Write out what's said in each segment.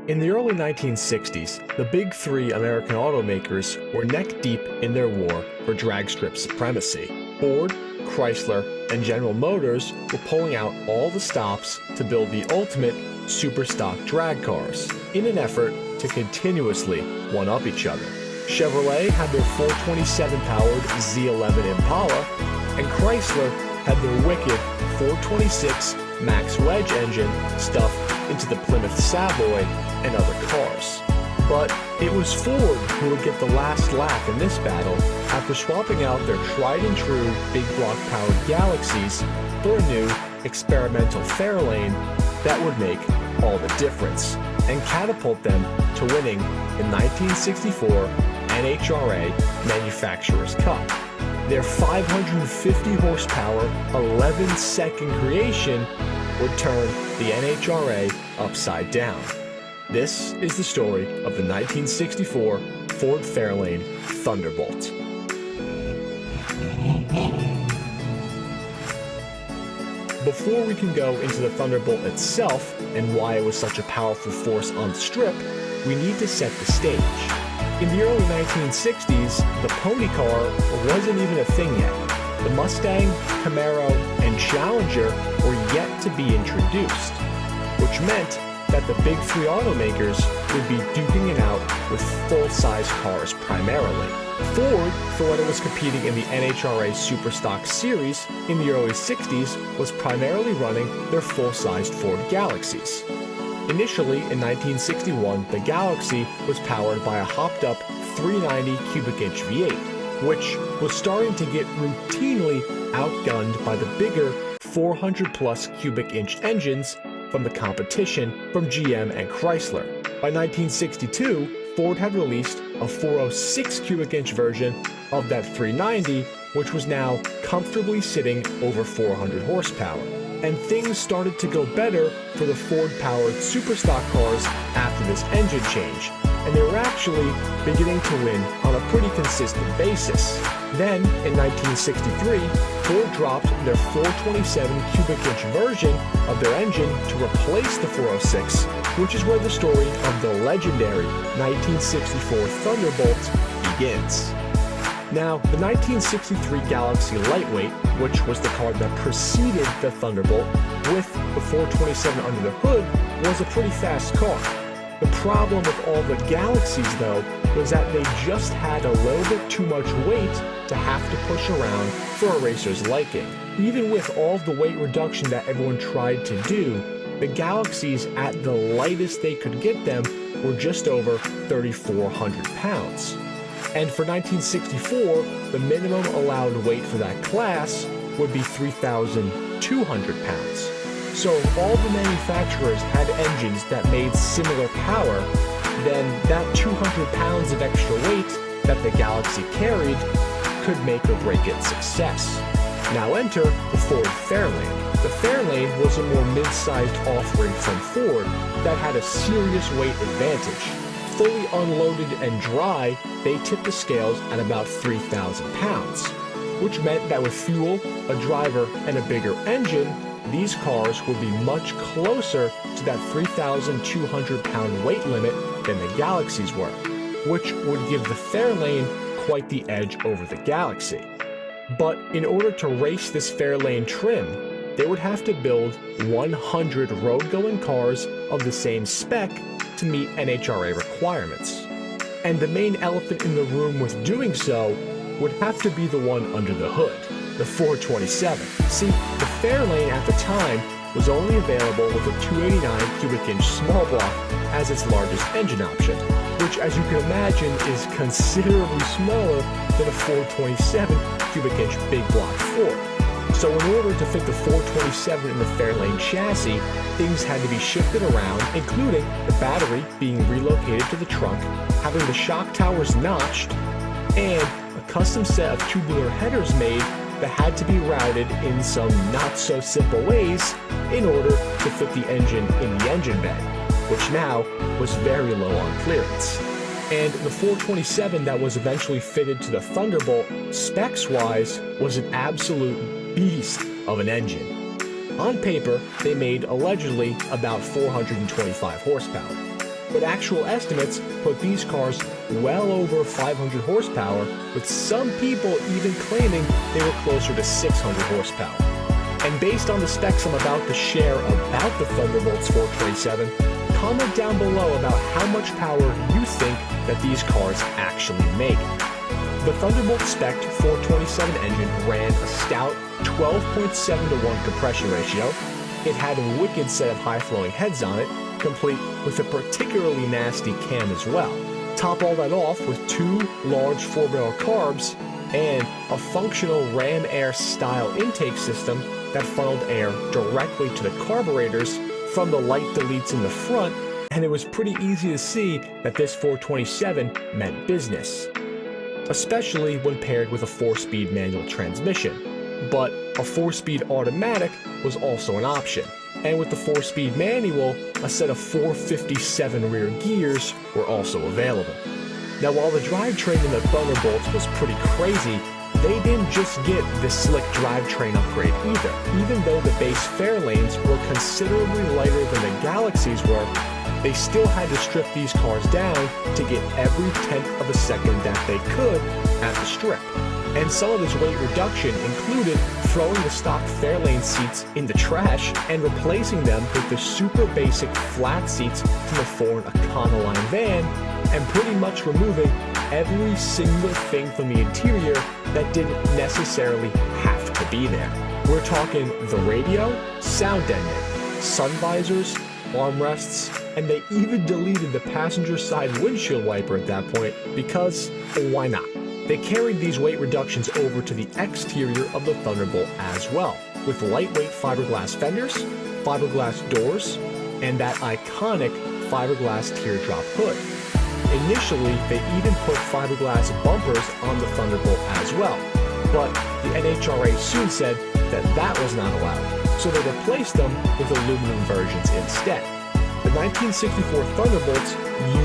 In the early 1960s, the big three American automakers were neck-deep in their war for drag strip supremacy. Ford, Chrysler, and General Motors were pulling out all the stops to build the ultimate superstock drag cars in an effort to continuously one-up each other. Chevrolet had their 427-powered Z11 Impala, and Chrysler had their wicked 426 Max Wedge engine stuffed into the Plymouth Savoy and other cars. But it was Ford who would get the last laugh in this battle after swapping out their tried-and-true big block-powered Galaxies for a new experimental Fairlane that would make all the difference and catapult them to winning the 1964 NHRA Manufacturers' Cup. Their 550 horsepower, 11-second creation would turn the NHRA upside down. This is the story of the 1964 Ford Fairlane Thunderbolt. Before we can go into the Thunderbolt itself and why it was such a powerful force on the strip, we need to set the stage. In the early 1960s, the pony car wasn't even a thing yet. The Mustang, Camaro, and Challenger were yet to be introduced, which meant that the big three automakers would be duking it out with full-size cars primarily. Ford, for when it was competing in the NHRA Superstock Series in the early 60s, was primarily running their full-sized Ford Galaxies. Initially, in 1961, the Galaxy was powered by a hopped-up 390 cubic inch V8, which was starting to get routinely outgunned by the bigger 400-plus cubic inch engines from the competition from GM and Chrysler. By 1962, Ford had released a 406 cubic inch version of that 390, which was now comfortably sitting over 400 horsepower. And things started to go better for the Ford-powered Superstock cars after this engine change, and they were actually beginning to win on a pretty consistent basis. Then, in 1963, Ford dropped their 427 cubic inch version of their engine to replace the 406, which is where the story of the legendary 1964 Thunderbolt begins. Now, the 1963 Galaxy Lightweight, which was the car that preceded the Thunderbolt, with the 427 under the hood, was a pretty fast car. The problem with all the Galaxies, though, was that they just had a little bit too much weight to have to push around for a racer's liking. Even with all of the weight reduction that everyone tried to do, the Galaxies, at the lightest they could get them, were just over 3,400 pounds. And for 1964, the minimum allowed weight for that class would be 3,200 pounds. So if all the manufacturers had engines that made similar power, then that 200 pounds of extra weight that the Galaxy carried could make or break its success. Now enter the Ford Fairlane. The Fairlane was a more mid-sized offering from Ford that had a serious weight advantage. Fully unloaded and dry, they tipped the scales at about 3,000 pounds, which meant that with fuel, a driver, and a bigger engine, these cars would be much closer to that 3,200 pound weight limit than the Galaxies were, which would give the Fairlane quite the edge over the Galaxy. But in order to race this Fairlane trim, they would have to build 100 road-going cars of the same spec to meet NHRA requirements. And the main elephant in the room with doing so would have to be the one under the hood, the 427. See, the Fairlane at the time was only available with a 289 cubic inch small block as its largest engine option, which, as you can imagine, is considerably smaller than a 427 cubic inch big block Ford. So in order to fit the 427 in the Fairlane chassis, things had to be shifted around, including the battery being relocated to the trunk, having the shock towers notched, and a custom set of tubular headers made that had to be routed in some not-so-simple ways in order to fit the engine in the engine bay, which now was very low on clearance. And the 427 that was eventually fitted to the Thunderbolt, specs-wise, was an absolute beast of an engine. On paper, they made allegedly about 425 horsepower. but actual estimates put these cars well over 500 horsepower, with some people even claiming they were closer to 600 horsepower. And based on the specs I'm about to share about the Thunderbolt's 427, comment down below about how much power you think that these cars actually make. The Thunderbolt spec 427 engine ran a stout 12.7 to 1 compression ratio. It had a wicked set of high-flowing heads on it, complete with a particularly nasty cam as well. Top all that off with two large 4-barrel carbs and a functional ram air style intake system that funneled air directly to the carburetors from the light deletes in the front, and it was pretty easy to see that this 427 meant business, especially when paired with a 4-speed manual transmission. But a 4-speed automatic was also an option, and with the 4-speed manual, a set of 457 rear gears were also available. Now, while the drivetrain in the Thunderbolts was pretty crazy, they didn't just get this slick drivetrain upgrade either. Even though the base Fairlanes were considerably lighter than the Galaxies were, they still had to strip these cars down to get every tenth of a second that they could at the strip. And some of this weight reduction included throwing the stock Fairlane seats in the trash and replacing them with the super basic flat seats from the Ford Econoline van, and pretty much removing every single thing from the interior that didn't necessarily have to be there. We're talking the radio, sound ending, sun visors, armrests, and they even deleted the passenger side windshield wiper at that point because why not? They carried these weight reductions over to the exterior of the Thunderbolt as well, with lightweight fiberglass fenders, fiberglass doors, and that iconic fiberglass teardrop hood. Initially, they even put fiberglass bumpers on the Thunderbolt as well, but the NHRA soon said that that was not allowed, so they replaced them with aluminum versions instead. The 1964 Thunderbolts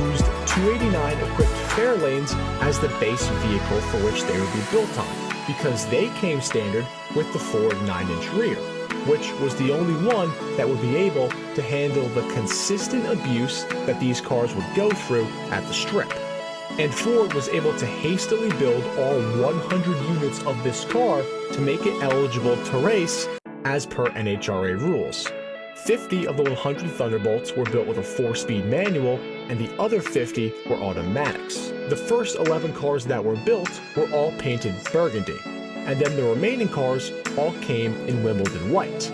used 289 equipped Fairlanes as the base vehicle for which they would be built on, because they came standard with the Ford 9-inch rear, which was the only one that would be able to handle the consistent abuse that these cars would go through at the strip. And Ford was able to hastily build all 100 units of this car to make it eligible to race as per NHRA rules. 50 of the 100 Thunderbolts were built with a 4-speed manual, and the other 50 were automatics. The first 11 cars that were built were all painted burgundy, and then the remaining cars all came in Wimbledon white,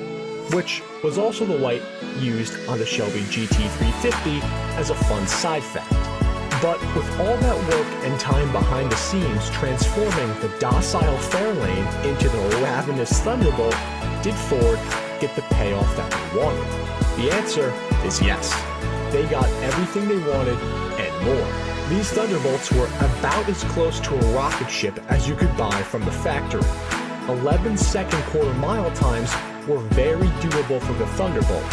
which was also the white used on the Shelby GT350 as a fun side fact. But with all that work and time behind the scenes transforming the docile Fairlane into the ravenous Thunderbolt, did Ford get the payoff that they wanted? The answer is yes. They got everything they wanted and more. These Thunderbolts were about as close to a rocket ship as you could buy from the factory. 11-second quarter-mile times were very doable for the Thunderbolt,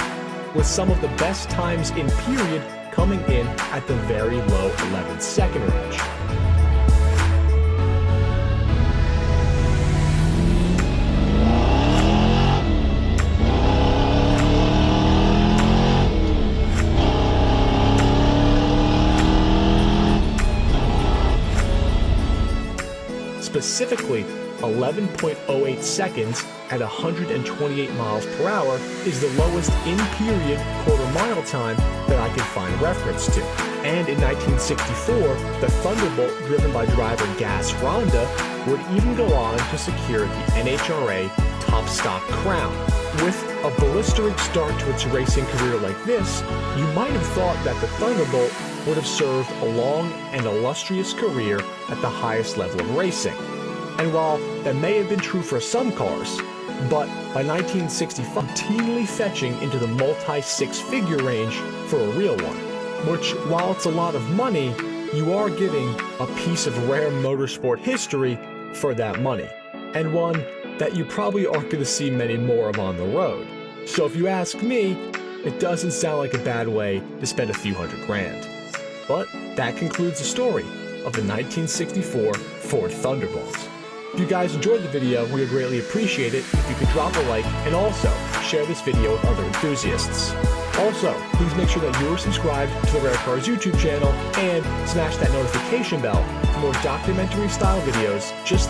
with some of the best times in period coming in at the very low 11-second range. Specifically, 11.08 seconds at 128 miles per hour is the lowest in-period quarter-mile time that I can find reference to. And in 1964, the Thunderbolt, driven by driver Gas Ronda, would even go on to secure the NHRA Top Stock crown. With a blistering start to its racing career like this, you might have thought that the Thunderbolt would have served a long and illustrious career at the highest level of racing. And while that may have been true for some cars, but by 1965, routinely fetching into the multi-six-figure range for a real one, which, while it's a lot of money, you are getting a piece of rare motorsport history for that money, and one that you probably aren't going to see many more of on the road. So if you ask me, it doesn't sound like a bad way to spend a few $100,000. But that concludes the story of the 1964 Ford Thunderbolt. If you guys enjoyed the video, we would greatly appreciate it if you could drop a like and also share this video with other enthusiasts. Also, please make sure that you are subscribed to the Rare Cars YouTube channel and smash that notification bell for more documentary-style videos just like